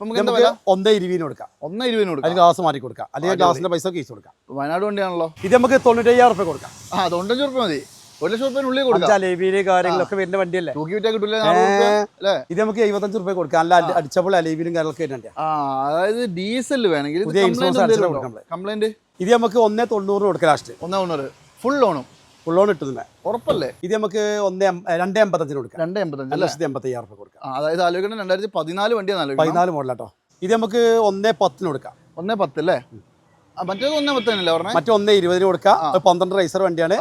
നമുക്ക് 1.20 കൊടുക്കാം. 1.20 കൊടുക്കാം. അതിന് ഗ്ലാസ് മാറ്റി കൊടുക്കാം, അല്ലെങ്കിൽ ഗ്ലാസിന്റെ പൈസ കേസ് കൊടുക്കാം. വയനാട് വണ്ടിയാണല്ലോ. ഇത് നമുക്ക് 95,000 കൊടുക്കാം. 95 രൂപ മതി. 1 ലക്ഷം രൂപ കൊടുക്കാം. അലൈവിയില് കാര്യങ്ങളൊക്കെ വരുന്ന വണ്ടിയല്ലേ, ഇത് നമുക്ക് 75 രൂപ കൊടുക്കാം. നല്ല അടിച്ചപ്പോൾ അലൈവിയിലും കാര്യങ്ങളൊക്കെ വരുന്നുണ്ട്. അതായത് ഡീസൽ വേണമെങ്കിൽ കംപ്ലൈന്റ് ഇത് നമുക്ക് 1.90 കൊടുക്കാം. ലാസ്റ്റ് 1.90 ഫുൾ ലോണും ഫുൾ ഇട്ടുന്നില്ല ഉറപ്പല്ലേ. ഇത് നമുക്ക് 2.85 കൊടുക്കാം. 2.85,000 കൊടുക്കാം. അതായത് ആലോചിക്കണം 2014 വണ്ടിയാണ്. 14 മോഡലാട്ടോ. ഇത് നമുക്ക് 1.10 കൊടുക്കാം. 1.10 അല്ലേ. മറ്റേത് 1.10 അല്ലേ പറഞ്ഞത്. മറ്റേ 1.20 കൊടുക്കാം. 12 റൈസർ വണ്ടിയാണ്.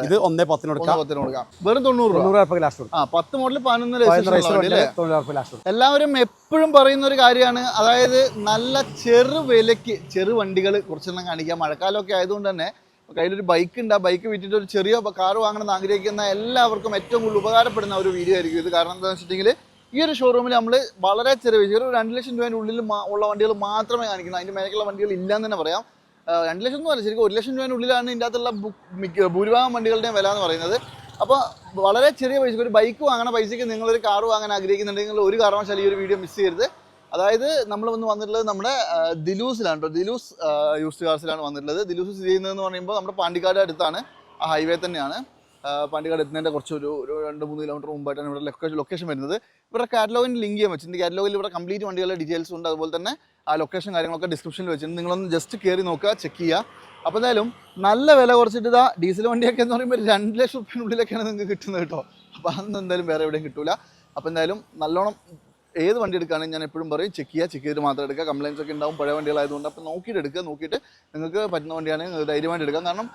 ഇത് 1.10 കൊടുക്കാം. വെറും 90 ലാസ്റ്റ് കൊടുക്കാം. 10 മോഡൽ 11 എല്ലാവരും എപ്പോഴും പറയുന്ന ഒരു കാര്യമാണ്. അതായത് നല്ല ചെറു വിലയ്ക്ക് ചെറു വണ്ടികൾ കുറച്ചെണ്ണം കാണിക്കാം. മഴക്കാലമൊക്കെ ആയതുകൊണ്ട് തന്നെ കയ്യിലൊരു ബൈക്ക് ഉണ്ട്. ആ ബൈക്ക് വിറ്റിട്ട് ഒരു ചെറിയ കാർ വാങ്ങണമെന്ന് ആഗ്രഹിക്കുന്ന എല്ലാവർക്കും ഏറ്റവും കൂടുതൽ ഉപകാരപ്പെടുന്ന ഒരു വീഡിയോ ആയിരിക്കും ഇത്. കാരണം എന്താണെന്ന് വെച്ചിട്ടുണ്ടെങ്കിൽ ഈ ഒരു ഷോറൂമിൽ നമ്മൾ വളരെ ചെറിയ 2 ലക്ഷം രൂപേൻ്റെ ഉള്ളിൽ ഉള്ള വണ്ടികൾ മാത്രമേ കാണിക്കുന്നു. അതിൻ്റെ മേലേക്കുള്ള വണ്ടികൾ ഇല്ലയെന്ന് തന്നെ പറയാം. 2 ലക്ഷം ഒന്നും അല്ല, ശരിക്കും 1 ലക്ഷം രൂപേൻ്റെ ഉള്ളിലാണ് ഇതിൻ്റെ അകത്തുള്ള ഭൂരിഭാഗം വണ്ടികളുടെയും വില എന്ന് പറയുന്നത്. അപ്പോൾ വളരെ ചെറിയ പൈസക്ക് ഒരു ബൈക്ക് വാങ്ങണ പൈസയ്ക്ക് നിങ്ങളൊരു കാർ വാങ്ങാൻ ആഗ്രഹിക്കുന്നുണ്ടെങ്കിൽ ഒരു കാരണവശാലും ഈ ഒരു വീഡിയോ മിസ് ചെയ്യരുത്. അതായത് നമ്മൾ വന്നിട്ടുള്ളത് നമ്മുടെ ദിലൂസിലാണ് കേട്ടോ. ദിലൂസ് യൂസ്ഡ് കാർസിലാണ് വന്നിട്ടുള്ളത്. ദിലൂസ് സ്ഥിതി ചെയ്യുന്നതെന്ന് പറയുമ്പോൾ നമ്മുടെ പാണ്ടിക്കാട് അടുത്താണ്, ആ ഹൈവേ തന്നെയാണ്. പാണ്ടിക്കാട് എത്തുന്നതിൻ്റെ കുറച്ചൊരു 2-3 കിലോമീറ്റർ മുമ്പായിട്ടാണ് ഇവിടെ ലൊക്കേഷൻ വരുന്നത്. ഇവരുടെ കാറ്റലോഗിന് ലിങ്ക് ചെയ്യാൻ വെച്ചിട്ടുണ്ട്. കാറ്റലോഗിൽ ഇവിടെ കംപ്ലീറ്റ് വണ്ടികളുടെ ഡീറ്റെയിൽസ് ഉണ്ട്. അതുപോലെ തന്നെ ആ ലൊക്കേഷൻ കാര്യങ്ങളൊക്കെ ഡിസ്ക്രിപ്ഷനിൽ വെച്ചിട്ടുണ്ട്. നിങ്ങളൊന്ന് ജസ്റ്റ് കയറി നോക്കുക, ചെക്ക് ചെയ്യുക. അപ്പോൾ എന്തായാലും നല്ല വില കുറച്ചിട്ട് ഇതാ ഡീസൽ വണ്ടിയൊക്കെ എന്ന് പറയുമ്പോൾ 2 ലക്ഷം രൂപയ്ക്കുള്ളിലൊക്കെയാണ് നിങ്ങൾക്ക് കിട്ടുന്നത് കേട്ടോ. അപ്പോൾ അതൊന്നും എന്തായാലും വേറെ എവിടെയും കിട്ടില്ല. അപ്പോൾ എന്തായാലും നല്ലോണം ഏത് വണ്ടി എടുക്കുകയാണെങ്കിൽ ഞാൻ എപ്പോഴും പറയും ചെക്ക് ചെയ്തിട്ട് മാത്രം എടുക്കുക. കംപ്ലയിൻസ് ഒക്കെ ഉണ്ടാവും പഴയ വണ്ടികളായതുകൊണ്ട്. അപ്പോൾ നോക്കിയിട്ട് എടുക്കുക. നോക്കിയിട്ട് നിങ്ങൾക്ക് പറ്റുന്ന വണ്ടിയാണെങ്കിൽ ധൈര്യമായിട്ട് എടുക്കാം. കാരണം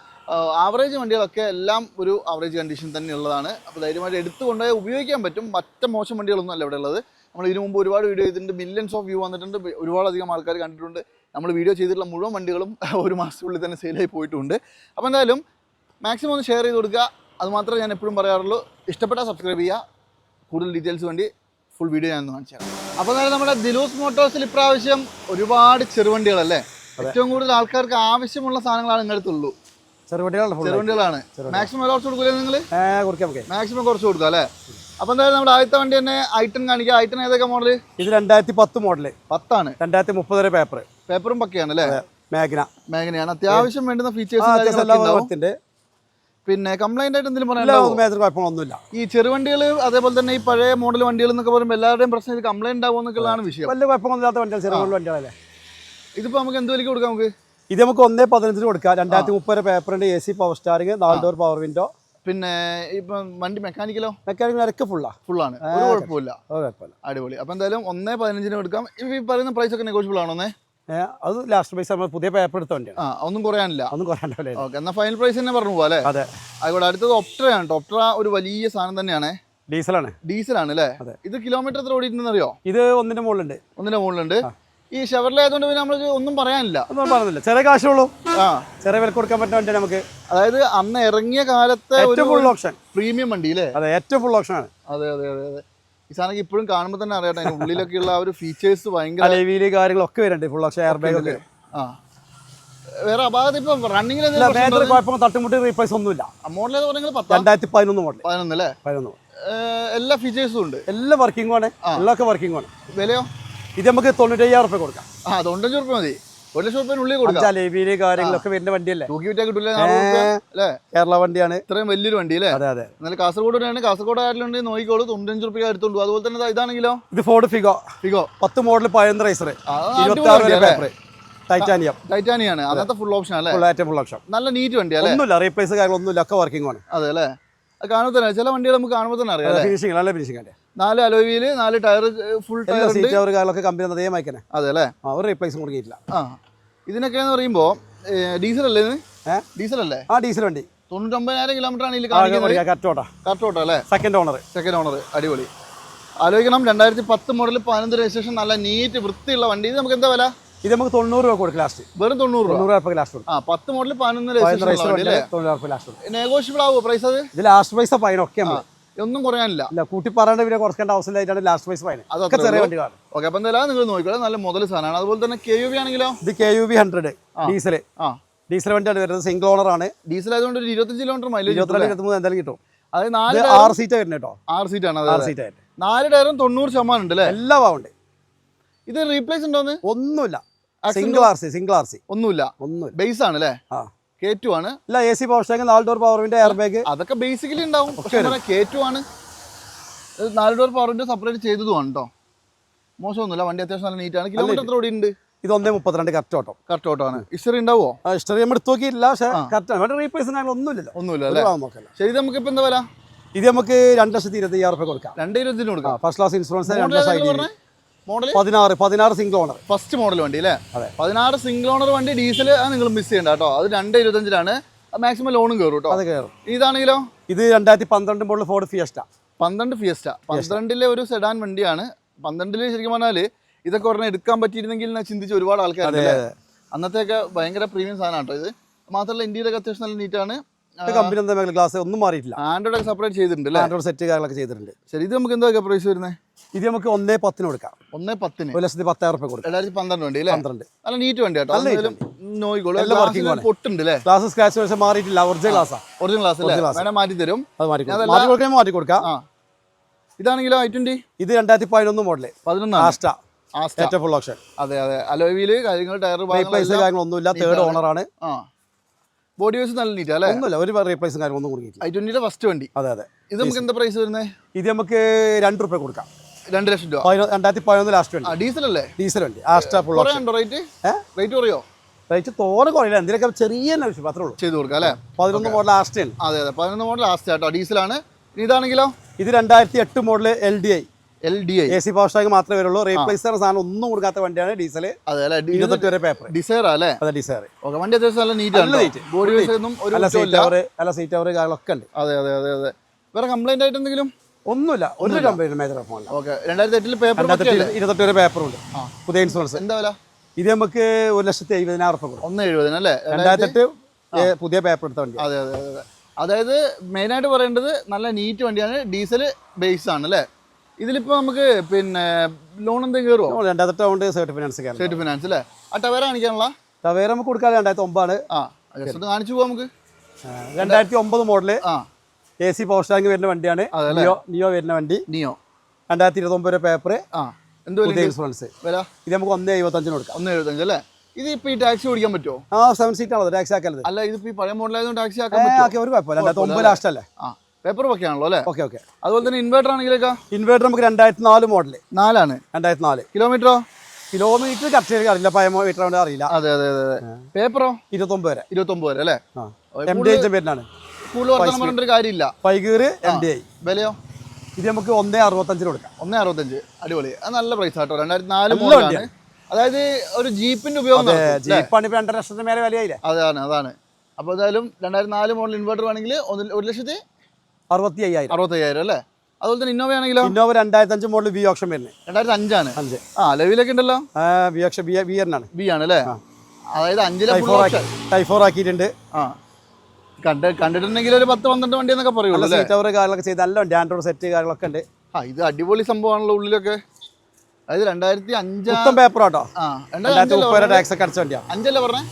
ആവറേജ് വണ്ടികളൊക്കെ എല്ലാം ഒരു ആവറേജ് കണ്ടീഷൻ തന്നെ ഉള്ളതാണ്. അപ്പോൾ ധൈര്യമായിട്ട് എടുത്തുകൊണ്ടുപോയി ഉപയോഗിക്കാൻ പറ്റും. മറ്റു മോശം വണ്ടികളൊന്നും അല്ല ഇവിടെ ഉള്ളത്. നമ്മൾ ഇതിനു മുമ്പ് ഒരുപാട് വീഡിയോ ചെയ്തിട്ടുണ്ട്. മില്യൺസ് ഓഫ് വ്യൂ വന്നിട്ടുണ്ട്. ഒരുപാടധികം ആൾക്കാർ കണ്ടിട്ടുണ്ട്. നമ്മൾ വീഡിയോ ചെയ്തിട്ടുള്ള മുഴുവൻ വണ്ടികളും 1 മാസത്തിനുള്ളിൽ തന്നെ സെയിലായി പോയിട്ടുണ്ട്. അപ്പോൾ എന്തായാലും മാക്സിമം ഒന്ന് ഷെയർ ചെയ്ത് കൊടുക്കുക. അതുമാത്രമേ ഞാൻ എപ്പോഴും പറയാറുള്ളൂ. ഇഷ്ടപ്പെട്ടാൽ സബ്സ്ക്രൈബ് ചെയ്യുക. കൂടുതൽ ഡീറ്റെയിൽസ് വേണ്ടി ഫുൾ വീഡിയോ ഞാൻ കാണിച്ചു തരാം. അപ്പോൾ എന്തായാലും നമ്മുടെ ദിലൂസ് മോട്ടോഴ്സിൽ ഇപ്രാവശ്യം ഒരുപാട് ചെറുവണ്ടികളല്ലേ, ഏറ്റവും കൂടുതൽ ആൾക്കാർക്ക് ആവശ്യമുള്ള സാധനങ്ങളാണ് നിങ്ങളടുത്തുള്ളൂ. ചെറുവണ്ടികളാണ്. മാക്സിമം കുറച്ച് കൊടുക്കില്ലേ നിങ്ങൾ? മാക്സിമം കുറച്ച് കൊടുക്കുക അല്ലേ. അപ്പോൾ എന്തായാലും നമ്മുടെ ആദ്യത്തെ വണ്ടി തന്നെ ഐട്ടൺ കാണിക്കുക. ഐട്ടൺ ഏതൊക്കെ മോഡല്? ഇത് 2010 മോഡല്. 10 ആണ്. 2030 പേപ്പറും പക്കയാണ് അല്ലേ. മേഘനയാണ്. അത്യാവശ്യം വേണ്ടുന്ന ഫീച്ചേഴ്സ്. പിന്നെ കംപ്ലൈന്റ് ആയിട്ട് എന്തെങ്കിലും പറയാനൊന്നുമില്ല. ഈ ചെറുവണ്ടികൾ അതേപോലെ തന്നെ ഈ പഴയ മോഡൽ വണ്ടികൾ എന്നൊക്കെ പറയുമ്പോൾ എല്ലാവരുടെയും പ്രശ്നം ഇത് കംപ്ലൈന്റ് ഉണ്ടാവുമെന്നൊക്കെയാണ് വിഷയം. വലിയ കുഴപ്പമൊന്നുമില്ലാത്ത വണ്ടികൾ, ചെറിയ വണ്ടികളല്ലേ. ഇതിപ്പോൾ നമുക്ക് എന്ത് വിലയ്ക്ക് കൊടുക്കാം? നമുക്ക് ഇത് നമുക്ക് 1.15 കൊടുക്കാം. 2030 പേപ്പറിന്റെ AC power steering, 4 door power window. പിന്നെ ഇപ്പം വണ്ടി മെക്കാനിക്കൽ ഒക്കെ ഫുള്ളാണ്. ഒരു കുഴപ്പമില്ല. അടിപൊളി. അപ്പം എന്തായാലും 1.15 കൊടുക്കാം. ഈ പറയുന്ന പ്രൈസ് ഒക്കെ നെഗോഷ്യബിൾ ആണോ? അത് ലാസ്റ്റ് പ്രൈസ് നമ്മൾ പുതിയ പേപ്പർ എടുത്ത വണ്ടിയാണ്. ഒന്നും കുറയാനില്ല. ഓക്കെ, എന്നാൽ ഫൈനൽ പ്രൈസ് തന്നെ പറഞ്ഞു പോകാം അല്ലേ? അതെ. അതുകൊണ്ട് അടുത്തത് ഒപ്ട്രയാണ്. ഒപ്ട്ര ഒരു വലിയ സാധനം തന്നെയാണ്. ഡീസലാണ് അല്ലേ. ഇത് കിലോമീറ്റർ എത്ര ഓടിയിട്ടുണ്ടെന്ന് അറിയോ? ഇത് 1ന്റെ മുകളിലുണ്ട്. ഈ ഷെവർലെ ആയതുകൊണ്ട് പിന്നെ നമ്മൾ ഒന്നും പറയാനില്ല. ചെറിയ കാശുള്ളൂ. ചെറിയ വില കൊടുക്കാൻ പറ്റുന്ന വണ്ടിയാണ് നമുക്ക്. അതായത് അന്ന് ഇറങ്ങിയ കാലത്തെ ഫുൾ ഓപ്ഷൻ പ്രീമിയം വണ്ടി അല്ലേ. അതെ, ഏറ്റവും ഫുൾ ഓപ്ഷൻ ആണ്. അതെ. ഈ സാധനം ഇപ്പോഴും കാണുമ്പോൾ തന്നെ അറിയാം. അതിന്റെ ഉള്ളിലൊക്കെയുള്ള ആ ഒരു ഫീച്ചേഴ്സ് ഭയങ്കര കാര്യങ്ങളൊക്കെ വരുന്നുണ്ട്. ഫുൾ ഓപ്ഷൻ എയർ ബാഗ് ഒക്കെ. വേറെ അപാകത ഇപ്പൊ റണ്ണിങ്ങിൽ തട്ടുമുട്ടി റീപ്ലേസ് ഒന്നുമില്ല. Model 2011 model. 11 അല്ലേ. എല്ലാ ഫീച്ചേഴ്സും ഉണ്ട്. എല്ലാം വർക്കിംഗ് ആണ്. വർക്കിംഗ് ആണ്. വിലയോ? ഇത് നമുക്ക് 95,000 കൊടുക്കാം. 95 രൂപ മതി. 1 ലക്ഷം രൂപ കൊടുക്കാം. കാര്യങ്ങളൊക്കെ വരുന്ന വണ്ടിയല്ലേ. കേരള വണ്ടിയാണ്. ഇത്രയും വലിയൊരു വണ്ടി അല്ലേ. അതെ. എന്നാൽ കാസർഗോഡ് ആരിലുണ്ട് നോക്കിക്കോളൂ. 95 രൂപ എടുത്തോളൂ. അതുപോലെ തന്നെ ഇതാണെങ്കിലോ, ഇത് ഫോർഡ് ഫിഗോ 10 മോഡൽ 15 റൈസർ, 26 ടൈറ്റാനിയാണ്. അന്നത്തെ ഫുൾ ഓപ്ഷൻ അല്ലേ. Full option. നല്ല നീറ്റ് വണ്ടി അല്ലേ. ഒന്നുമില്ല, റീപ്ലേസ് കാര്യങ്ങളൊന്നുമില്ല, ഒക്കെ വർക്കിംഗ് ആണ്. അതെ അല്ലേ. അത് കാണുമ്പോൾ തന്നെ ചില വണ്ടികൾ നമുക്ക് കാണുമ്പോൾ തന്നെ അറിയാം. ഫിനിഷിംഗ് നല്ല ഫിനിഷിംഗ് ആണ്. 4 alloy wheel, 4 tyre, full tyre, കാര്യങ്ങളൊക്കെ കമ്പനി അതേ മായ്ക്കനെ. അതെ അല്ലേ. ഒരു റീപ്ലേസ് കൊടുക്കിയില്ല. ഇതിനൊക്കെ എന്ന് പറയുമ്പോൾ ഡീസൽ അല്ലേ? ഡീസൽ അല്ലേ. ഡീസൽ വണ്ടി 99,000 കിലോമീറ്റർ ആണ് ഇതിൽ കറക്റ്റ് അല്ലേ. Second owner. അടിപൊളി. ആലോചിക്കണം, 2010 മോഡൽ 15 രജിസ്ട്രേഷൻ, നല്ല നീറ്റ് വൃത്തിയുള്ള വണ്ടി. ഇത് നമുക്ക് എന്താ വില? ഇത് നമുക്ക് 90 രൂപ കൊടുക്കും ലാസ്റ്റ്. വെറും 90 രൂപ ലാസ്റ്റ്. 10 model 15 registration. നെഗോഷ്യബിൾ ആവുമോ പ്രൈസ്? അത് ഇത് ലാസ്റ്റ് പ്രൈസ് ഫൈനൊക്കെ ഒന്നും കുറയാനില്ല. കൂട്ടി പറയേണ്ട പിന്നെ കുറക്കേണ്ട ആവശ്യമില്ലായിട്ടാണ് ലാസ്റ്റ് പ്രൈസ് ഫൈൻ. അതൊക്കെ ചെറിയ വണ്ടികളാണ്. ഓക്കെ, അപ്പം എന്തായാലും നിങ്ങൾ നോക്കിക്കോളൂ. നല്ല മുതൽ സാധനമാണ്. അതുപോലെ തന്നെ KUV ആണെങ്കിലോ? ഇത് KUV 100 ഡീസൽ വണ്ടിയാണ് വരുന്നത്. സിംഗിൾ ഓണർ ആണ്. ഡീസൽ ആയതുകൊണ്ട് 25 കിലോമീറ്റർ മൈലേജ്, 23 എന്തായാലും കിട്ടും. അത് 6 സീറ്റ് വരുന്നത് കേട്ടോ. 6 സീറ്റാണ്. 4 ടയറും 90% ഉണ്ട് അല്ലേ. എല്ലാം ആവുണ്ട്. ഇത് റീപ്ലേസ് ഉണ്ടോന്ന്? ഒന്നുമില്ല, സിംഗിൾ ആർ സി ഒന്നുമില്ല, ബേസ് ആണ് അല്ലേ? K2 ആണ്. ഇല്ല, AC power സ്റ്റാരിംഗ്, 4 door power window, air bag അതൊക്കെ ബേസിക്കലി ഉണ്ടാവും. K2 ആണ്, 4 ഡോർ പവർ വിൻഡോ സെപ്പറേറ്റ് ചെയ്തതുമാണ് കേട്ടോ. മോശമൊന്നുമില്ല, വണ്ടി അത്യാവശ്യം നല്ല നീറ്റാണ്. കിലോമീറ്റർ എത്ര ഓടിയുണ്ട്? ഇത് 1.32 കറക്റ്റ് ഓട്ടോ ആണ്. ഹിസ്റ്ററി ഉണ്ടാവോ? ഹിസ്റ്ററി നമ്മൾ എടുത്ത് നോക്കിയില്ല, പക്ഷേ കറക്റ്റ് റീപ്ലേസ് ഒന്നുമില്ലല്ലോ. ഒന്നുമില്ല അല്ലേ? ശരി, ഇത് നമുക്ക് ഇപ്പൊ എന്താ വില? ഇത് നമുക്ക് 2,25,000 കൊടുക്കാം. 2,20,000 കൊടുക്കാം. First class insurance, model 16 single owner, first model വണ്ടി അല്ലേ? 16 സിംഗിൾ ഓണർ വണ്ടി, ഡീസൽ നിങ്ങൾ മിസ് ചെയ്യണ്ട കേട്ടോ. അത് 2,25,000 മാക്സിമം ലോണും കയറും കേട്ടോ. അത് കയറും. ഇതാണെങ്കിലോ? ഇത് 2012 മോഡൽ ഫോർഡ് ഫിയസ്റ്റ. 12 ഫിയസ്റ്റ 12ലെ ഒരു സെഡാൻ വണ്ടിയാണ്. 12ൽ ശരിക്കും പറഞ്ഞാല് ഇതൊക്കെ ഒരെണ്ണം എടുക്കാൻ പറ്റിയിരുന്നെങ്കിൽ ചിന്തിച്ച് ഒരുപാട് ആൾക്കാർ. അന്നത്തെയൊക്കെ ഭയങ്കര പ്രീമിയം സാധനം കേട്ടോ ഇത്. മാത്രമല്ല ഇന്ത്യയിലൊക്കെ അത്യാവശ്യം നല്ല നീറ്റാണ്. കമ്പനി ഗ്ലാസ് ഒന്നും മാറിയിട്ടില്ല. ആൻഡ്രോയിഡ് ഒക്കെ സെപ്പറേറ്റ് ചെയ്തിട്ടുണ്ട്, ആൻഡ്രോയിഡ് സെറ്റ് കാര്യങ്ങളൊക്കെ ചെയ്തിട്ടുണ്ട്. ശരി, ഇത് നമുക്ക് എന്തൊക്കെ പ്രൈസ് വരുന്നത്? ഇത് നമുക്ക് 1,10 കൊടുക്കാം. 1,10, 1,10,000 കൊടുക്കാം. 2012 വണ്ടി അല്ലേ? 12. നല്ല നീറ്റ് വണ്ടി കേട്ടോ. പൊട്ടുണ്ട് സ്ക്രാച്ച് മാറിയിട്ടില്ല, ഒറിജിനൽ ഗ്ലാസ്. ഒറിജിനൽ ഗ്ലാസ് വേണേ മാറ്റി തരും. മാറ്റി കൊടുക്കാം. ഇതാണെങ്കിലോ i20? ഇത് 2011 മോഡല്, 11 ഫുൾ ഓപ്ഷൻ. അതെ അതെ, അലോയില് കാര്യങ്ങൾ, ടയർ കാര്യങ്ങളൊന്നുമില്ല. തേർഡ് ഓണർ ആണ്. ബോഡി വൈസ് നല്ല നീറ്റ് അല്ലേ? ഒന്നുമില്ല, ഒരു റീപ്ലേസും കാര്യം ഒന്നും കൊടുക്കില്ല. i20യുടെ ഫസ്റ്റ് വണ്ടി. അതെ അതെ. ഇത് നമുക്ക് എന്താ പ്രൈസ് വരുന്നത്? ഇത് നമുക്ക് 2 രൂപ കൊടുക്കാം. 2 ലക്ഷം രൂപ. 2011 ലാസ്റ്റ് വണ്ടി. ഡീസൽ അല്ലേ? ഡീസൽ വണ്ടി, ആസ്ട്ര ഫുൾ ഓപ്ഷൻ. റേറ്റ് കുറയോ? റേറ്റ് തോനെ കുറയില്ല, എന്തിനൊക്കെ ചെറിയ ആവശ്യം അത്രേ ഉള്ളൂ. ചെയ്ത് കൊടുക്കാം അല്ലേ? 11 മോഡൽ ആസ്ട്ര. അതെ അതെ, 11 മോഡൽ ആസ്ട്ര കേട്ടോ, ഡീസലാണ്. ഇതാണെങ്കിലോ? ഇത് 2008 മോഡൽ LDI. AC പവർ സ്റ്റാരിംഗ് മാത്രമേ വരുള്ളൂ. റീപ്ലേസ് സാധനം ഒന്നും കൊടുക്കാത്ത വണ്ടിയാണ് ഡീസൽ. 28 വരെ പേപ്പർ. ഡിസയർ അല്ലേ? അതെ, ഡിസയർ. വണ്ടി അത്യാവശ്യം നല്ല നീറ്റ്. ബോഡി വൈസ് ഒന്നും ഒരു സീറ്റ് കവർ കാര്യങ്ങളൊക്കെ ഉണ്ട്. അതെ അതെ അതെ അതെ. വേറെ കംപ്ലൈന്റ് ആയിട്ട് എന്തെങ്കിലും? ഒന്നുമില്ല, ഒരു കംപ്ലൈന്റ് മേജർ ഫോണില്ല. ഓക്കെ, 2008 പേപ്പർ, 28 വരെ പേപ്പർ ഉണ്ട്. പുതിയ ഇൻഷുറൻസ്. എന്താ വില? ഇത് നമുക്ക് 1,70,000 കൊടുക്കും. 1,70,000 അല്ലേ? 2008 പുതിയ പേപ്പർ എടുത്ത വണ്ടി. അതെ അതെ അതെ. അതായത് മെയിനായിട്ട് പറയേണ്ടത് നല്ല നീറ്റ് വണ്ടിയാണ്, ഡീസൽ ബേസ് ആണ് അല്ലേ? ഇതിലിപ്പോൾ നമുക്ക് പിന്നെ ലോൺ എന്തെങ്കിലും കയറുമോ? 2008 സർട്ടിഫിക്കറ്റ് ഫിനാൻസ് അല്ലേ? ആ ടവേര കാണിക്കാനുള്ള? ടവേര നമുക്ക് കൊടുക്കാൻ 2009 ജസ്റ്റ് കാണിച്ചു പോവാം നമുക്ക്. 2009 മോഡല്, AC പവർ സ്റ്റാരിംഗ് വരുന്ന വണ്ടിയാണ്. നിയോ വരുന്ന വണ്ടി. 2029 വരെ പേപ്പർ, പുതിയ ഇൻഷുറൻസ്. ഇത് നമുക്ക് 1,75 കൊടുക്കാം. 1,75 അല്ലേ? ഇത് ഇപ്പൊ ഈ ടാക്സി ഓടിക്കാൻ പറ്റുമോ? 7 സീറ്റ് ആണോ ടാക്സി ആക്കരുത്? അല്ല, ഇതിപ്പോ ഈ പഴയ മോഡലായതുകൊണ്ട് ടാക്സി ആക്കാൻ പറ്റുമോ? ഒരു കുഴപ്പമില്ല, 2009 ലാസ്റ്റ് അല്ലേ? പേപ്പർ ഒക്കെ ആണല്ലോ അല്ലേ? Okay okay. അതുപോലെ തന്നെ ഇൻവേർട്ടർ ആണെങ്കിലൊക്കെ? ഇൻവേർട്ടർ നമുക്ക് 2004 മോഡല്. 4 2004. കിലോമീറ്ററോ? കിലോമീറ്റർ കറക്റ്റ് അറിയില്ല, മീറ്റർ അറിയില്ല. അതെ അതെ അതെ. പേപ്പറോ? 29 വരെ അല്ലേ? വരുന്നതാണ്. കൂടുതൽ വർത്തമാനം പറഞ്ഞിട്ട് കാര്യമില്ല. പൈഗീർ MDI. വിലയോ? ഇത് നമുക്ക് 1,65 കൊടുക്കാം. 1,65. അടിപൊളി, അത് നല്ല പ്രൈസ് ആട്ടോ. 2004 മോഡലാണ്. അതായത് ഒരു ജീപ്പിന്റെ ഉപയോഗം. ജീപ്പാണ് ഇപ്പൊ 2.5 ലക്ഷത്തിന് മേലെ വിലയായില്ലേ? അതാണ്. അപ്പൊ എന്തായാലും 2004 മോഡൽ ഇൻവേർട്ടർ ആണെങ്കിൽ 1,65,000 അല്ലേ? അതുപോലെ തന്നെ ഇന്നോവ ആണെങ്കിലോ? ഇന്നോവ 2005 മോഡൽ V ഓപ്ഷൻ വരുന്നത്. 2005 ആണ്. ലെവിലൊക്കെ ഉണ്ടല്ലോ. V ഓപ്ഷൻ V ആണ് അല്ലേ? അതായത് 5 ടൈഫോർ ആക്കിയിട്ടുണ്ട്. കണ്ടിട്ടുണ്ടെങ്കിൽ ഒരു 10-12 വണ്ടി എന്നൊക്കെ പറയുള്ളൂ. കാര്യങ്ങളൊക്കെ ചെയ്ത് നല്ല വണ്ടി, ആൻഡ്രോയിഡ് സെറ്റ് കാര്യങ്ങളൊക്കെ ഉണ്ട്. ഇത് അടിപൊളി സംഭവമാണല്ലോ ഉള്ളിലൊക്കെ. അതായത് 2005 പേപ്പർ ആട്ടോ. 2030 ടാക്സ് ഒക്കെ അടച്ച വണ്ടിയാണ്. 5 അല്ലേ പറഞ്ഞേ?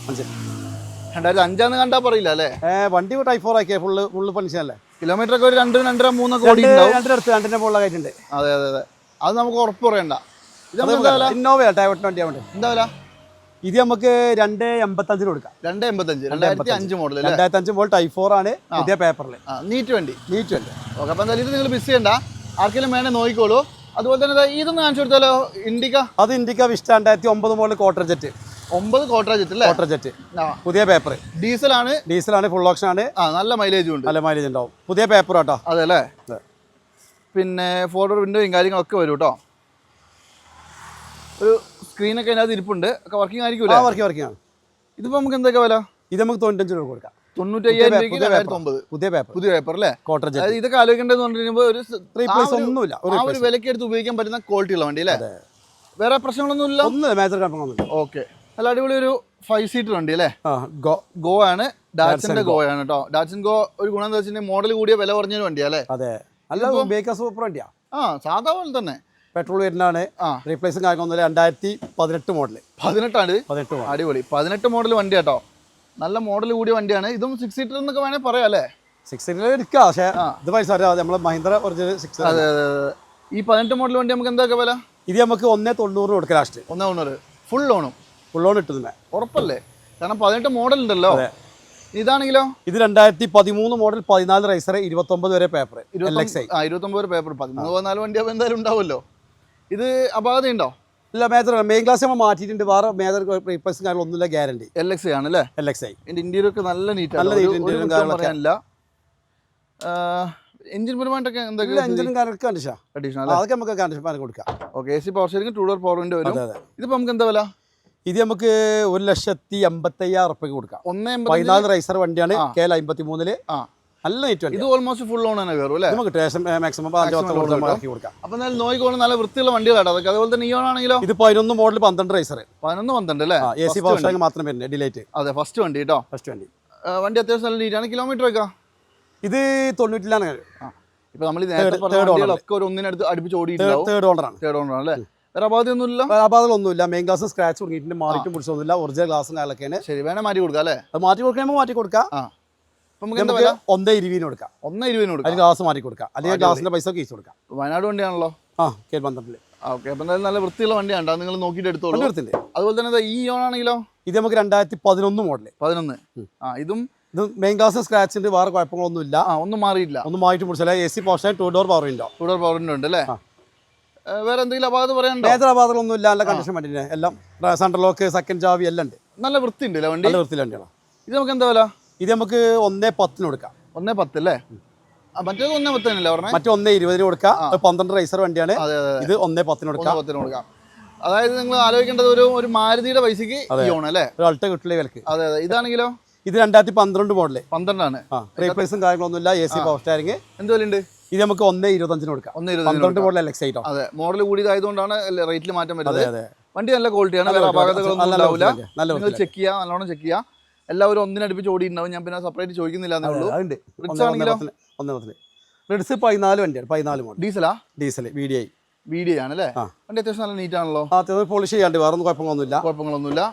2005 കണ്ടാ പറയില്ല അല്ലേ? വണ്ടി ടൈഫോർ ആക്കിയ ഫുള്ള് ഫംഗ്ഷൻ അല്ലേ? കിലോമീറ്റർ ഒക്കെ ഒരു 2-2.5 കോടി ഉണ്ടാവും. 2.5 മുകളിലായിട്ടുണ്ട്. അതെ അതെ അതെ, അത് നമുക്ക് ഉറപ്പ് പറയണ്ട. ഇന്നോവ ടൈവട്ടിന് വണ്ടിയാണ്. എന്താ വില? ഇത് നമുക്ക് 2.85 കൊടുക്കാം. 2.85. 2005 മോഡൽ. 2005 മോഡൽ ടൈഫോർ ആണ്, പുതിയ പേപ്പറിൽ. നീറ്റ് വണ്ടി. ഓക്കെ, അപ്പൊ എന്തായാലും ഇത് നിങ്ങൾ മിസ് ചെയ്യണ്ട, ആർക്കെങ്കിലും വേണേ നോക്കിക്കോളൂ. അതുപോലെ തന്നെ ഇതൊന്ന് കാണിച്ചു കൊടുത്താലോ? ഇൻഡിക്ക. അത് Indica vista 2009 model quarter jet. 9 quarter jet അല്ലേ? ക്വാർട്ടർ ജെറ്റ്, പുതിയ പേപ്പർ. ഡീസലാണ്, ഫുൾ ഓപ്ഷൻ ആണ്. നല്ല മൈലേജും ഉണ്ട്. നല്ല മൈലേജ് ഉണ്ടാവും, പുതിയ പേപ്പർ കേട്ടോ. അതെ അല്ലേ? പിന്നെ ഫോർഡർ വിൻഡോയും കാര്യങ്ങളൊക്കെ വരും കേട്ടോ. ഒരു സ്ക്രീനൊക്കെ അതിനകത്ത് ഇരിപ്പുണ്ട്. ഒക്കെ വർക്കിംഗ് ആയിരിക്കും. വർക്കിംഗ് ആണ്. ഇതിപ്പോ നമുക്ക് എന്തൊക്കെ വില? ഇത് നമുക്ക് 95 രൂപ കൊടുക്കാം. 95,000 പുതിയ പേപ്പർ അല്ലേ? Quarter jet. അതായത് ഇതൊക്കെ ആലോചിക്കേണ്ടതെന്ന് പറഞ്ഞിട്ടുണ്ടെങ്കിൽ ഒരു ഒന്നുമില്ല, ഒരു വിലക്ക് എടുത്ത് ഉപയോഗിക്കാൻ പറ്റുന്ന ക്വാളിറ്റി ഉള്ള വണ്ടി അല്ലേ? വേറെ പ്രശ്നങ്ങളൊന്നും ഇല്ല. ഓക്കെ, നല്ല അടിപൊളി ഒരു 5 സീറ്റർ വണ്ടി അല്ലേ? ഗോ ആണ്, ഡാറ്റ്സന്റെ ഗോ ആണ് കേട്ടോ. ഡാറ്റ്സൻ ഗോ ഒരു ഗുണം എന്താ വെച്ചിട്ടുണ്ടെങ്കിൽ മോഡൽ കൂടിയ വില കുറഞ്ഞൊരു വണ്ടിയാ അല്ലേ? അതെ, സൂപ്പർ വണ്ടിയാ. സാധാ പോലെ തന്നെ പെട്രോൾ വരുന്നതാണ്. റീപ്ലേസും കാര്യങ്ങളൊന്നുമില്ല. 2018 മോഡൽ. 18 അടിപൊളി 18 മോഡൽ വണ്ടി കേട്ടോ. നല്ല മോഡൽ കൂടിയ വണ്ടിയാണ്. ഇതും 6 സീറ്റർ എന്നൊക്കെ വേണേൽ പറയാം അല്ലേ? 6 സീറ്റർ എടുക്കാം, പക്ഷേ ഇത് പൈസ നമ്മള് മഹീന്ദ്ര ഒറിജിനൽ 6. അതെ അതെ അതെ. ഈ 18 മോഡൽ വണ്ടി നമുക്ക് എന്തൊക്കെ വില? ഇത് നമുക്ക് 1.90 കൊടുക്കുക ലാസ്റ്റ്. 1.90 ഫുൾ ലോണും. ഫുൾ ലോൺ കിട്ടുന്നത് ഉറപ്പല്ലേ? കാരണം 18 മോഡൽ ഉണ്ടല്ലോ. ഇതാണെങ്കിലോ ഇത് 2013 മോഡൽ 14 റൈസർ 29 വരെ പേപ്പർ. 29 വരെ പേപ്പർ. 13-14 വണ്ടി അപ്പോൾ എന്തായാലും ഉണ്ടാവുമല്ലോ. ഇത് അപാകത ഉണ്ടോ? ഇല്ല, മേജർ മെയിൻ ക്ലാസ് നമ്മൾ മാറ്റിയിട്ടുണ്ട്. വേറെ മേജർ പേപ്പേഴ്സും കാര്യങ്ങളൊന്നുമില്ല, ഗ്യാരണ്ടി. LXi ആണല്ലേ? LXi. ഇതിന്റെ ഇന്റീരിയർ ഒക്കെ നല്ല നീറ്റാണ്. പറയാനില്ല. എഞ്ചിൻ പരമായിട്ടൊക്കെ എന്തൊക്കെ എഞ്ചിനും കാര്യങ്ങളൊക്കെ കണ്ടീഷൻ അതൊക്കെ നമുക്ക് കണ്ടീഷൻ കൊടുക്കാം. Okay. AC power steering 2 door power window വരും. ഇതിപ്പോ നമുക്ക് എന്താ വില? ഇത് നമുക്ക് 1,85,000 റുപ്യക്ക് കൊടുക്കാം. 14 റൈസർ വണ്ടിയാണ്. KL 53 നല്ല നീറ്റ് വണ്ടി. ഇത് ഓൾമോസ്റ്റ് ഫുൾ ലോൺ തന്നെ കയറും അല്ലേ? നമുക്ക് മാക്സിമം 5 കൊടുക്കാം. അപ്പൊ എന്തായാലും നോക്കിക്കോളും, നല്ല വൃത്തിയുള്ള വണ്ടികളാണ് അതൊക്കെ. അതുപോലെ തന്നെ നിയോൺ ആണെങ്കിലോ? ഇത് 11 മോഡൽ 12 റൈസർ. 11-12 അല്ലേ? AC പവർ സ്റ്റിയറിംഗ് മാത്രം വരുന്നത് ഡിലൈറ്റ്. അതെ, ഫസ്റ്റ് വണ്ടി കേട്ടോ. ഫസ്റ്റ് വണ്ടി. വണ്ടി അത്യാവശ്യം നല്ല നീറ്റാണ്. കിലോമീറ്റർ ഒക്കെ ഇത് 90-ലാണ്. ഇപ്പൊ നമ്മൾ നേരത്തെ പറഞ്ഞ വണ്ടികളൊക്കെ ഒരു ഒന്നിനടുത്ത് അടുപ്പിച്ച് ഓടിയിട്ടുണ്ടാവും. തേർഡ് ഓണറാണ്. തേർഡ് ഓണർ അല്ലേ? വേറെ അപാകതയൊന്നുമില്ല. അപാകതകളൊന്നുമില്ല. മെയിൻ ഗ്ലാസ് സ്ക്രാച്ച് തുടങ്ങിയിട്ടുണ്ട്, മാറിയിട്ടും പിടിച്ചൊന്നുമില്ല. ഒറിജിനൽ ഗ്ലാസും കാലൊക്കെയാണ്. ശരി, വേണേ മാറ്റി കൊടുക്കാം അല്ലേ? അത് മാറ്റി കൊടുക്കണമെങ്കിൽ മാറ്റി കൊടുക്കാം. നമുക്ക് എന്താ വില? 1.20 കൊടുക്കാം. 1.20 കൊടുക്കാം. അതിന് ഗ്ലാസ് മാറ്റി കൊടുക്കാം, അല്ലെങ്കിൽ ഗ്ലാസിന്റെ പൈസ കേസ് കൊടുക്കാം. വയനാട് വണ്ടിയാണല്ലോ. KL 12. ഓക്കെ. അപ്പൊ എന്തായാലും നല്ല വൃത്തിയുള്ള വണ്ടിയാണ്, നിങ്ങൾ നോക്കിയിട്ട് എടുത്തോളൂ. അതുപോലെ തന്നെ ഈ ഇയോൺ ആണെങ്കിലോ? ഇത് നമുക്ക് 2011 മോഡൽ. 11. ഇതും ഇത് മെയിൻ ഗ്ലാസ് സ്ക്രാച്ച് ഉണ്ട്, വേറെ കുഴപ്പങ്ങളൊന്നുമില്ല. ഒന്നും മാറിയില്ല. ഒന്നും മാറ്റി പിടിച്ചില്ല. AC portion 2 door power window. 2 door power window ഉണ്ട് അല്ലേ? വേറെ എന്തെങ്കിലും അപാകത പറയാനുണ്ടോ? മേജർ അപാകതകളൊന്നും ഇല്ല. നല്ല കണ്ടീഷൻ വണ്ടിനെ. എല്ലാം സെൻട്രൽ ലോക്ക്, സെക്കൻഡ് ചാവി എല്ലാം ഉണ്ട്. നല്ല വൃത്തി ഉണ്ട് വണ്ടി. നല്ല വൃത്തിയുള്ള വണ്ടിയാണ്. ഇത് നമുക്ക് എന്താ വില? ഇത് നമുക്ക് 1.10 കൊടുക്കാം. 1.10 അല്ലേ? മറ്റേത് 1.10 അല്ലേ പറഞ്ഞത്? മറ്റേ 1.20 കൊടുക്കാം. 12 റൈസർ വണ്ടിയാണ്. ഇത് 1.10 കൊടുക്കാം. അതായത് നിങ്ങൾ ആലോചിക്കേണ്ടത് ഒരു മാരുതിയുടെ പൈസക്ക് ഇയോൺ അല്ലേ? ഒരു അൾട്ടോ കിട്ടില്ല വിലക്ക്. അതെ. ഇതാണെങ്കിലോ? ഇത് 2012 മോഡല്. 12 ആണ്. റീപ്ലേസും കാര്യങ്ങളൊന്നുമില്ല. AC power steering. എന്ത് വിലയുണ്ട്? ഇത് നമുക്ക് 1.25 കൊടുക്കാം. 12 മോഡൽ LXi. അതെ, മോഡൽ കൂടിയതായതുകൊണ്ടാണ് റേറ്റിൽ മാറ്റം വരുന്നത്. വണ്ടി നല്ല ക്വാളിറ്റിയാണ്, വേറെ അപാകതകളൊന്നും ഉണ്ടാവില്ല. നിങ്ങൾ ചെക്ക് ചെയ്യുക, നല്ലോണം ചെക്ക് ചെയ്യുക. എല്ലാവരും ഒന്നിനടുപ്പിച്ച് ഓടിയിട്ടുണ്ടാവും. ഞാൻ പിന്നെ സെപ്പറേറ്റ് ചോദിക്കുന്നില്ല എന്നേ ഉള്ളൂ. റിഡ്സ് ആണെങ്കിലോ? 1.10. റിഡ്സ് 14 വണ്ടിയാണ്. 14 മോഡൽ. ഡീസലാ? ഡീസൽ VDI ആണല്ലേ? വണ്ടി അത്യാവശ്യം നല്ല നീറ്റ് ആണല്ലോ. പോളിഷ് ചെയ്യാണ്ട് വേറെ ഒന്നും കുഴപ്പങ്ങളൊന്നുമില്ല.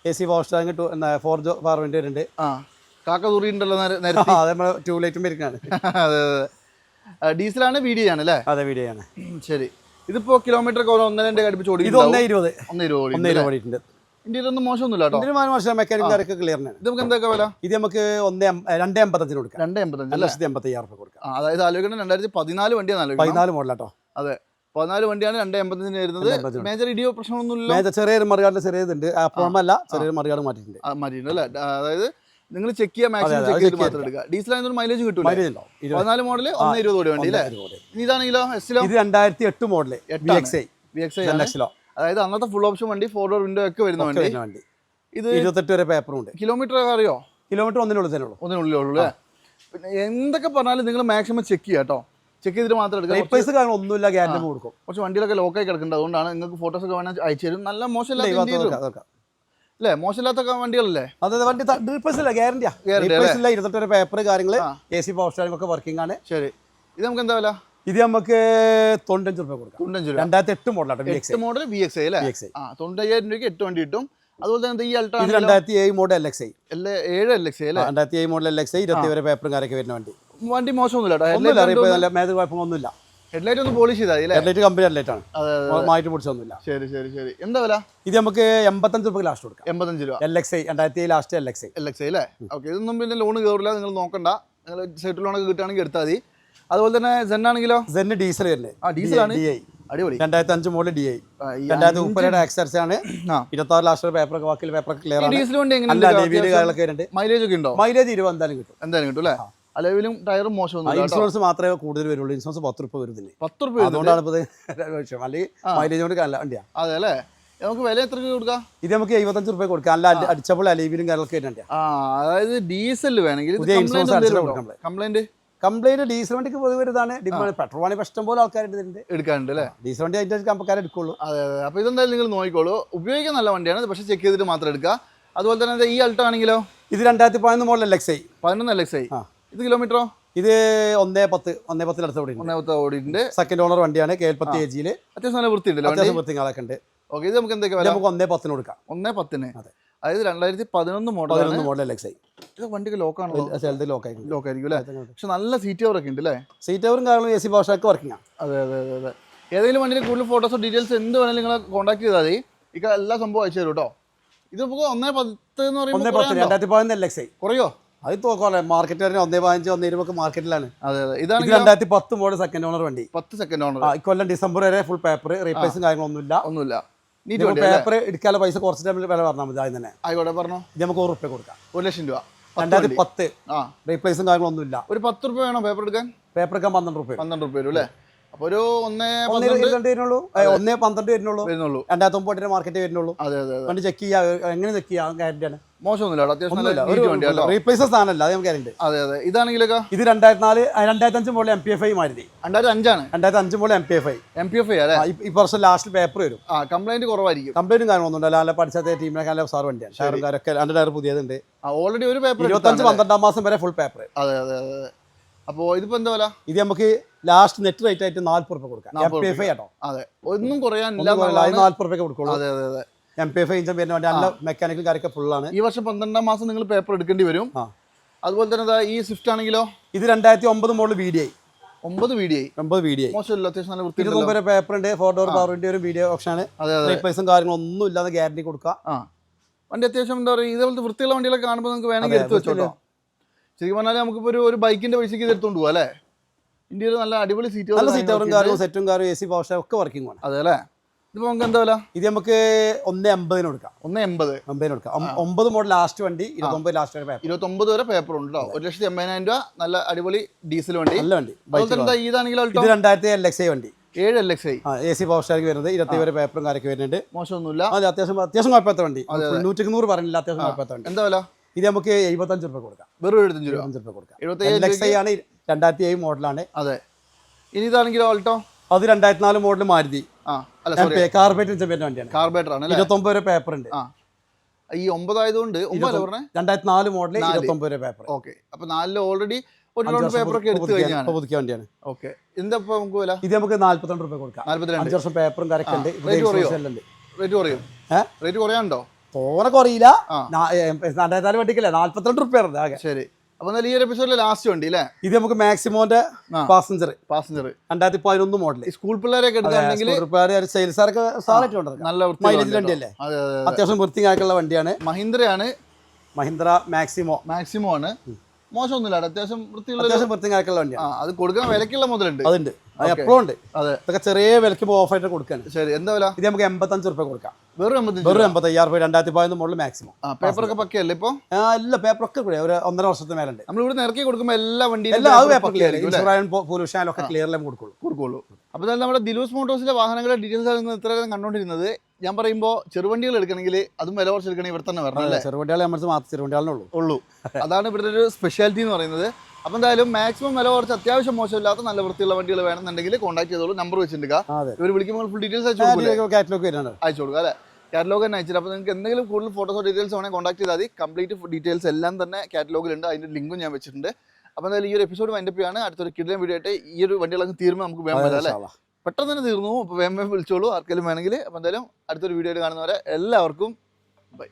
AC power steering 4 power window ഉണ്ട്. കാക്ക തൂറിയിട്ടുണ്ടല്ലോ നേരത്തെ. 2 ലൈറ്റും വരുന്നതാണ്. അതെ. ഡീസലാണ്? VDI ആണ് അല്ലേ? അതെ, VDI ആണ്. ശരി. ഇതിപ്പോ കിലോമീറ്റർ 1.2 അടുപ്പിച്ച് ഓടി. ഇത് 1.20 ഓടിയിട്ടുണ്ട്. ഇന്ത്യയിൽ ഒന്നും മോശമൊന്നുമില്ല കേട്ടോ. മെക്കാനിക് ക്ലിയർ ആണ്. ഇത് നമുക്ക് എന്തൊക്കെ വില? ഇത് നമുക്ക് 2.85 കൊടുക്കാം. 2.85 കൊടുക്കാം. അതായത് ആലോചിക്കണം 2014 വണ്ടിയാണ്. 14 മോഡൽ കേട്ടോ. അതെ, 14 വണ്ടിയാണ് 2.85 വരുന്നത്. മേജർ ഇടിയോ പ്രശ്നമൊന്നുമില്ല. ചെറിയൊരു മറികാടിന്റെ ചെറിയതുണ്ട്. അല്ല, ചെറിയൊരു മറികാട് മാറ്റിയിട്ടുണ്ട് അല്ലേ? അതായത് നിങ്ങൾ ചെക്ക് ചെയ്യുക, മാക്സിമം ചെക്ക് ചെയ്ത് മാത്രം എടുക്കുക. ഡീസൽ ആയതുകൊണ്ട് മൈലേജ് കിട്ടും. 14 മോഡൽ 1.20 ഓടി വണ്ടി അല്ലേ? ഇതാണെങ്കിലോ? എസ്സിലോ? ഇത് 2008 മോഡൽ VXi. അതായത് അന്നത്തെ ഫുൾ ഓപ്ഷൻ വണ്ടി, 4 ഡോർ വിൻഡോ ഒക്കെ വരുന്ന വണ്ടി. ഇത് 28 വരെ പേപ്പറും ഉണ്ട്. കിലോമീറ്റർ അറിയോ? കിലോമീറ്റർ ഒന്നിനുള്ളിൽ. പിന്നെ എന്തൊക്കെ പറഞ്ഞാലും നിങ്ങൾ മാക്സിമം ചെക്ക് ചെയ്യുക കേട്ടോ. ചെക്ക് ചെയ്തിട്ട് മാത്രം എടുക്കുക. ഒന്നുമില്ല, ഗ്യാരണ്ടി കൊടുക്കും. കുറച്ച് വണ്ടികളൊക്കെ ലോക്കായി കിടക്കുന്നുണ്ട്, അതുകൊണ്ടാണ്. നിങ്ങൾക്ക് ഫോട്ടോസ് ഒക്കെ വേണമെങ്കിൽ അയച്ചു തരും. നല്ല മോശമില്ലാത്ത അല്ലേ? മോശമില്ലാത്ത വണ്ടികളല്ലേ? അതെ, വണ്ടി ഗ്യാരണ്ടിയാ. 28 വരെ പേപ്പർ കാര്യങ്ങൾ, AC പവർ സ്റ്റിയറിംഗ് ഒക്കെ വർക്കിംഗ് ആണ്. ശരി. ഇത് നമുക്ക് എന്താ വില? ഇത് നമുക്ക് 95 രൂപ കൊടുക്കാം. 2008 മോഡലാണ്. 8 മോഡൽ VXi അല്ലേ? 95,000 രൂപയ്ക്ക് 8 വണ്ടി കിട്ടും. അതുപോലെ തന്നെ ഈ അൾട്രാ 2007 മോഡൽ LXi. 7 LXi അല്ലേ? 2007 മോഡൽ LXi 20 വരെ പേപ്പറും കാര്യമൊക്കെ വരുന്ന വണ്ടി മോശമൊന്നുമില്ല. മേജർ കുഴപ്പമൊന്നുമില്ല. ഹെഡ്ലൈറ്റ് ഒന്ന് പോളിഷ് ചെയ്താൽ ഹെഡ്ലൈറ്റ് കമ്പനി ഹെഡ്ലൈറ്റ് ആണ്. മാറ്റി പിടിച്ചൊന്നുമില്ല. ശരി. എന്താ വില? ഇത് നമുക്ക് 85 രൂപ ലാസ്റ്റ് കൊടുക്കാം. 85 രൂപ. LXi 2007 ലാസ്റ്റ് LXi അല്ലേ? ഓക്കെ. ഇതൊന്നും പിന്നെ ലോൺ കയറില്ല, നിങ്ങൾ നോക്കണ്ട. നിങ്ങൾ സൈറ്റിൽ ലോണൊക്കെ കിട്ടുകയാണെങ്കിൽ എടുത്താൽ മതി. അതുപോലെ തന്നെ സെൻ ആണെങ്കിലോ? സെൻ ഡീസൽ വരുന്നത്. ഡീസലാണ്. അടിപൊളി. 2005 മോഡൽ DI. 2030 ആക്സസ് ആണ്. 26 ലാസ്റ്റ് പേപ്പറൊക്കെ ബാക്കി പേപ്പറൊക്കെ ക്ലിയർ ആണ്. ഡീസൽ വണ്ടി മൈലേജ് ഒക്കെ ഉണ്ടോ? മൈലേജ് 20 എന്തായാലും കിട്ടും അല്ലേ? അലവിലും ടയറും മോശമൊന്നുമില്ല. ഇൻഷുറൻസ് മാത്രമേ കൂടുതൽ വരുള്ളൂ. ഇൻഷുറൻസ് 10 രൂപ വരുന്നില്ല. 10 രൂപ. അതുകൊണ്ടാണ് ഇപ്പോൾ അല്ലെങ്കിൽ മൈലേജ് കൊണ്ട് വണ്ടിയാണ്. അതെ അല്ലേ? നമുക്ക് വില എത്ര കൊടുക്കാം? ഇത് നമുക്ക് 75 രൂപ കൊടുക്കാം. അല്ല, അടിച്ചപ്പോൾ അലവിലും കാര്യങ്ങളൊക്കെ വരുന്നുണ്ട്. അതായത് ഡീസൽ വേണമെങ്കിൽ കംപ്ലൈന്റ് ഡീസൽ വണ്ടിക്ക് പൊതുവെ ഇതാണ് ഡിമാൻഡ്. പെട്രോൾ വണ്ടി ഇഷ്ടം പോലെ ആൾക്കാർ എടുക്കാറുണ്ട് അല്ലേ? ഡീസൽ വണ്ടി അതിന്റെ കമ്പക്കാരെ എടുക്കുള്ളൂ. അതെ. അപ്പോൾ ഇതെന്തായാലും നിങ്ങൾ നോക്കിക്കോളൂ. ഉപയോഗിക്കാൻ നല്ല വണ്ടിയാണ്, പക്ഷേ ചെക്ക് ചെയ്തിട്ട് മാത്രം എടുക്കുക. അതുപോലെ തന്നെ ഈ അൾട്ടോ ആണെങ്കിലോ? ഇത് 2011 മോഡൽ LXi. 11 LXi. ഇത് കിലോമീറ്ററോ? ഇത് 1.10 അടുത്ത് ഓടിയിട്ടുണ്ട്. സെക്കൻഡ് ഓണർ വണ്ടിയാണ്. KL 10 AG. അത്യാവശ്യം നല്ല വൃത്തിയുണ്ട്. അത്യാവശ്യം വൃത്തികളൊക്കെ ഉണ്ട്. ഓക്കെ. ഇത് നമുക്ക് എന്തൊക്കെ വില? നമുക്ക് 1.10 കൊടുക്കാം. 1.10. അതായത് 2011 മോഡൽ LXi. ഇത് വണ്ടിക്ക് ലോക്കാണല്ലോ? ലോക്കായിരിക്കും അല്ലേ? പക്ഷെ നല്ല സീറ്റ് കവറൊക്കെ ഉണ്ട് അല്ലേ? സീറ്റ് കവറും കാര്യങ്ങളും AC പവർ സ്റ്റിയറിംഗ് വർക്കിംഗ് ആണ്. അതെ. ഏതെങ്കിലും വണ്ടിയിൽ കൂടുതൽ ഫോട്ടോസോ ഡീറ്റെയിൽസ് എന്ത് വേണമെങ്കിലും നിങ്ങളെ കോൺടാക്ട് ചെയ്താൽ മതി. ഇക്ക എല്ലാ സംഭവം അയച്ചു തരും കേട്ടോ. ഇത് നമുക്ക് 1.10 എന്ന് പറയുമ്പോൾ 2011 LXi കുറയോ? അത് തോക്കോളെ മാർക്കറ്റ് 1.15 1.20 മാർക്കറ്റിലാണ്. അതെ അതെ. ഇതാണ് 2010 മോഡൽ സെക്കൻഡ് ഓണർ വണ്ടി. 10 സെക്കൻഡ് ഓണർ. ഇക്കൊല്ലം ഡിസംബർ വരെ ഫുൾ പേപ്പർ റീപ്ലേസും കാര്യങ്ങളൊന്നുമില്ല. ഒന്നുമില്ല. പേപ്പർ എടുക്കാനുള്ള പൈസ കുറച്ച് ടൈമിൽ വില പറഞ്ഞാൽ മതി. ആദ്യം തന്നെ ആയിക്കോട്ടെ പറഞ്ഞോ. ഇത് നമുക്ക് 1 രൂപ കൊടുക്കാം. 1 ലക്ഷം രൂപ 2010 റീപ്ലേസും കാര്യങ്ങളൊന്നുമില്ല. ഒരു 10 രൂപ വേണോ പേപ്പർ എടുക്കാൻ? പേപ്പർ എടുക്കാൻ 12 രൂപ. 12 രൂപ വരും അല്ലേ? അപ്പോൾ ഒരു 1.12 വരുന്നുള്ളൂ. 1.12 വരുന്നുള്ളൂ. 2009 മാർക്കറ്റ് വരുന്നുള്ളൂ. അതെ അതെ. വണ്ടി ചെക്ക് ചെയ്യാം, എങ്ങനെ ചെക്ക് ചെയ്യാം, ഗ്യാരണ്ടിയാണ്. മോശമൊന്നുമില്ല, അത്യാവശ്യം റീപ്ലേസ് സാധനമല്ല, അത് നമുക്ക് ഗ്യാരണ്ടി. അതെ അതെ. ഇതാണെങ്കിലൊക്കെ ഇത് 2005 model MPFI Maruti. 2005 model MPFI അല്ലേ? ഈ വർഷം ലാസ്റ്റ് പേപ്പർ വരും. കംപ്ലൈന്റ് കുറവായിരിക്കും. കംപ്ലൈന്റും കാര്യമൊന്നുമില്ല. നല്ല പഠിച്ച ടീമിനൊക്കെ നല്ല സാർ വണ്ടിയാണ്. ഷെയറും കാര്യമൊക്കെ 2 ടയർ പുതിയതുണ്ട്. ഓൾറെഡി ഒരു പേപ്പർ 25-12 മാസം വരെ ഫുൾ പേപ്പർ. അതെ അതെ അതെ. അപ്പോൾ ഇതിപ്പോ എന്താ വില? ഇത് നമുക്ക് ലാസ്റ്റ് നെറ്റ് റേറ്റ് ആയിട്ട് 40 രൂപ കൊടുക്കാം. MPFI ആട്ടോ. അതെ, ഒന്നും കുറയാനില്ല. 40 രൂപ കൊടുക്കുള്ളൂ. അതെ അതെ അതെ. MPFI ഇഞ്ചൻ വരുന്ന വണ്ടി നല്ല മെക്കാനിക്കൽ കാര്യമൊക്കെ ഫുള്ളാണ്. ഈ വർഷം 12 മാസം നിങ്ങൾ പേപ്പർ എടുക്കേണ്ടി വരും. അതുപോലെ തന്നെ ഈ സ്വിഫ്റ്റ് ആണെങ്കിലോ ഇത് 2009 മോഡൽ VDI. 9 VDI. മോശമില്ല, അത്യാവശ്യം നല്ല വൃത്തി. 29 പേപ്പർ ഉണ്ട്. 4 ഡോർ പവർ വിൻഡോ ഒരു VDI ഓപ്ഷനാണ്. റീപ്ലേസും കാര്യങ്ങളൊന്നും ഇല്ലാതെ ഗ്യാരണ്ടി കൊടുക്കാം. വണ്ടി അത്യാവശ്യം എന്താ പറയുക, ഇതേപോലത്തെ വൃത്തിയുള്ള വണ്ടികളൊക്കെ കാണുമ്പോൾ നിങ്ങൾക്ക് വേണമെങ്കിൽ എടുത്ത് വെച്ചോട്ടോ. ശരിക്കും പറഞ്ഞാൽ നമുക്കിപ്പോൾ ഒരു ബൈക്കിന്റെ പൈസക്ക് ഇത് എടുത്തോണ്ട് പോകാം അല്ലേ? ഇന്ത്യയിൽ നല്ല അടിപൊളി സീറ്റുകൾ, നല്ല സീറ്റും കാറും സെറ്റും കാറും AC പവർ സ്റ്റെയർ ഒക്കെ വർക്കിംഗ് ആണ്. അതെ അല്ലേ? ഇതിപ്പോൾ നമുക്ക് എന്താ വില? ഇത് നമുക്ക് 1.80 കൊടുക്കാം. 1.80 കൊടുക്കാം. 9 മോഡൽ ലാസ്റ്റ് വണ്ടി, 29 ലാസ്റ്റ് വരെ പേപ്പർ. 29 വരെ പേപ്പർ ഉണ്ട്. 1,80,000 രൂപ. നല്ല അടിപൊളി ഡീസൽ വണ്ടി. നല്ല വണ്ടി. ഇതാണെങ്കിലോ ഇത് 2000 LXi വണ്ടി. 7 LXi. AC പവർ സ്റ്റെയർ വരുന്നത്. 20 വരെ പേപ്പറും കാര്യമൊക്കെ വരുന്നുണ്ട്. മോശമൊന്നുമില്ല. അതെ, അത്യാവശ്യം കുഴപ്പമില്ലാത്ത വണ്ടി. 100 പറഞ്ഞില്ല, അത്യാവശ്യം കുഴപ്പമില്ലാത്ത വണ്ടി. എന്താ വില? ഇത് നമുക്ക് 75 രൂപ കൊടുക്കാം. വെറും 75 രൂപ കൊടുക്കാം. LXi ആണ്, 2007 മോഡലാണ്. അതെ. ഇനി ഇതാണെങ്കിലോ ഓൾട്ടോ? അത് 2004 മോഡൽ മാരുതി. കാർബേറ്റർ വരുന്ന വണ്ടിയാണ്. കാർബേറ്റർ ആണ്. 29 വരെ പേപ്പർ ഉണ്ട്. ഈ 9 ആയതുകൊണ്ട് 2004 മോഡൽ 29 വരെ പേപ്പർ. ഓക്കെ. അപ്പൊ 4 ഓൾറെഡി ഒരു പേപ്പർ ഒക്കെ എടുത്തു കഴിഞ്ഞാൽ പുതുക്കിയ വണ്ടിയാണ്. ഓക്കെ. എന്താ നമുക്ക് വില? ഇത് നമുക്ക് 42 രൂപ കൊടുക്കാം. 5 വർഷം പേപ്പറും കാര്യമൊക്കെ ഉണ്ട്. റേറ്റ് കുറയും? റേറ്റ് കുറയാനുണ്ടോ? തോനെ കുറയില്ല. 2004 വണ്ടിക്കല്ലേ 42 രൂപ ആകെ. ശരി. അപ്പൊ ഈ ഒരു എപ്പിസോഡിലെ ലാസ്റ്റ് വണ്ടി അല്ലേ? ഇത് നമുക്ക് മാക്സിമോന്റെ പാസഞ്ചർ 2011 മോഡൽ. സ്കൂൾ പിള്ളേരൊക്കെ എടുക്കുകയാണെങ്കിൽ സെയിൽസാരൊക്കെ നല്ല മൈലേജ് വണ്ടിയല്ലേ? അത്യാവശ്യം വൃത്തിയാക്കുള്ള വണ്ടിയാണ്. മഹീന്ദ്ര മാക്സിമോ ആണ്. മോശമൊന്നുമില്ല, അത്യാവശ്യം വൃത്തിയാക്കുള്ള വണ്ടിയാണ്. അത് കൊടുക്കുന്ന വിലക്കുള്ള മുതലുണ്ട്. അതുണ്ട്, അത് എപ്പോഴും ഉണ്ട്. അതെ, ഇതൊക്കെ ചെറിയ വിലക്ക് ഓഫ് ആയിട്ട് കൊടുക്കാൻ. ശരി. എന്താ വില? ഇത് നമുക്ക് 85 രൂപ കൊടുക്കാം. വെറും 85,000 രൂപ. 2011 മോഡൽ മാക്സിമം. പേപ്പറൊക്കെ പക്കയല്ലേ ഇപ്പൊ? എല്ലാ പേപ്പറൊക്കെ കൂടെ ഒരു 1.5 വർഷത്തെ മേലുണ്ട്. നമ്മൾ ഇവിടെ ഇറക്കി കൊടുക്കുമ്പോൾ എല്ലാ വണ്ടിയും കൊടുക്കുള്ളൂ. അപ്പോൾ നമ്മുടെ ദിലൂസ് മോട്ടോഴ്സിലെ വാഹനങ്ങളുടെ ഡീറ്റെയിൽസ് ഇത്രയും കണ്ടുകൊണ്ടിരുന്നത്. ഞാൻ പറയുമ്പോൾ ചെറുവണ്ടികൾ എടുക്കണമെങ്കിൽ അതും വില കുറച്ച് എടുക്കണമെങ്കിൽ ഇവിടെ തന്നെ വരണം അല്ലേ? ചെറുവണ്ടികളെ നമ്മൾ ചെറുവണ്ടികളേ ഉള്ളൂ. അതാണ് ഇവിടുത്തെ ഒരു സ്പെഷ്യാലിറ്റി എന്ന് പറയുന്നത്. അപ്പോൾ എന്തായാലും മാക്സിമം വില കുറച്ച് അത്യാവശ്യം മോശമില്ലാത്ത നല്ല വൃത്തിയുള്ള വണ്ടികൾ വേണമെന്നുണ്ടെങ്കിൽ കോൺടാക്ട് ചെയ്തോളൂ. നമ്പർ വെച്ചിട്ടുണ്ടെങ്കിൽ ഇവർ വിളിക്കുമ്പോൾ ഫുൾ ഡീറ്റെയിൽസ് അയച്ചു കൊടുക്കുക അല്ലേ? കാറ്റലോഗ് തന്നെ അയച്ചിട്ട്. അപ്പോൾ നിങ്ങൾക്ക് എന്തെങ്കിലും കൂടുതൽ ഫോട്ടോസോ ഡീറ്റെയിൽസ് വേണമെങ്കിൽ കോൺടാക്ട് ചെയ്താൽ മതി. കംപ്ലീറ്റ് ഡീറ്റെയിൽസ് എല്ലാം തന്നെ കാറ്റലോഗിലുണ്ട്. അതിൻ്റെ ലിങ്കും ഞാൻ വെച്ചിട്ടുണ്ട്. അപ്പോൾ എന്തായാലും ഈ ഒരു എപ്പിസോഡ് വൈൻഡപ്പ് ചെയ്യാണ്. അടുത്തൊരു കിടിലൻ വീഡിയോ ആയിട്ട് ഈ ഒരു വണ്ടികളൊക്കെ തീരുമ്പോൾ നമുക്ക് വേഗം വരാം അല്ലേ? പെട്ടെന്ന് തന്നെ തീർന്നു. അപ്പോൾ വേഗം വിളിച്ചോളൂ ആർക്കെങ്കിലും വേണമെങ്കിൽ. അപ്പോൾ എന്തായാലും അടുത്തൊരു വീഡിയോയിൽ കാണുന്നവരെ എല്ലാവർക്കും ബൈ.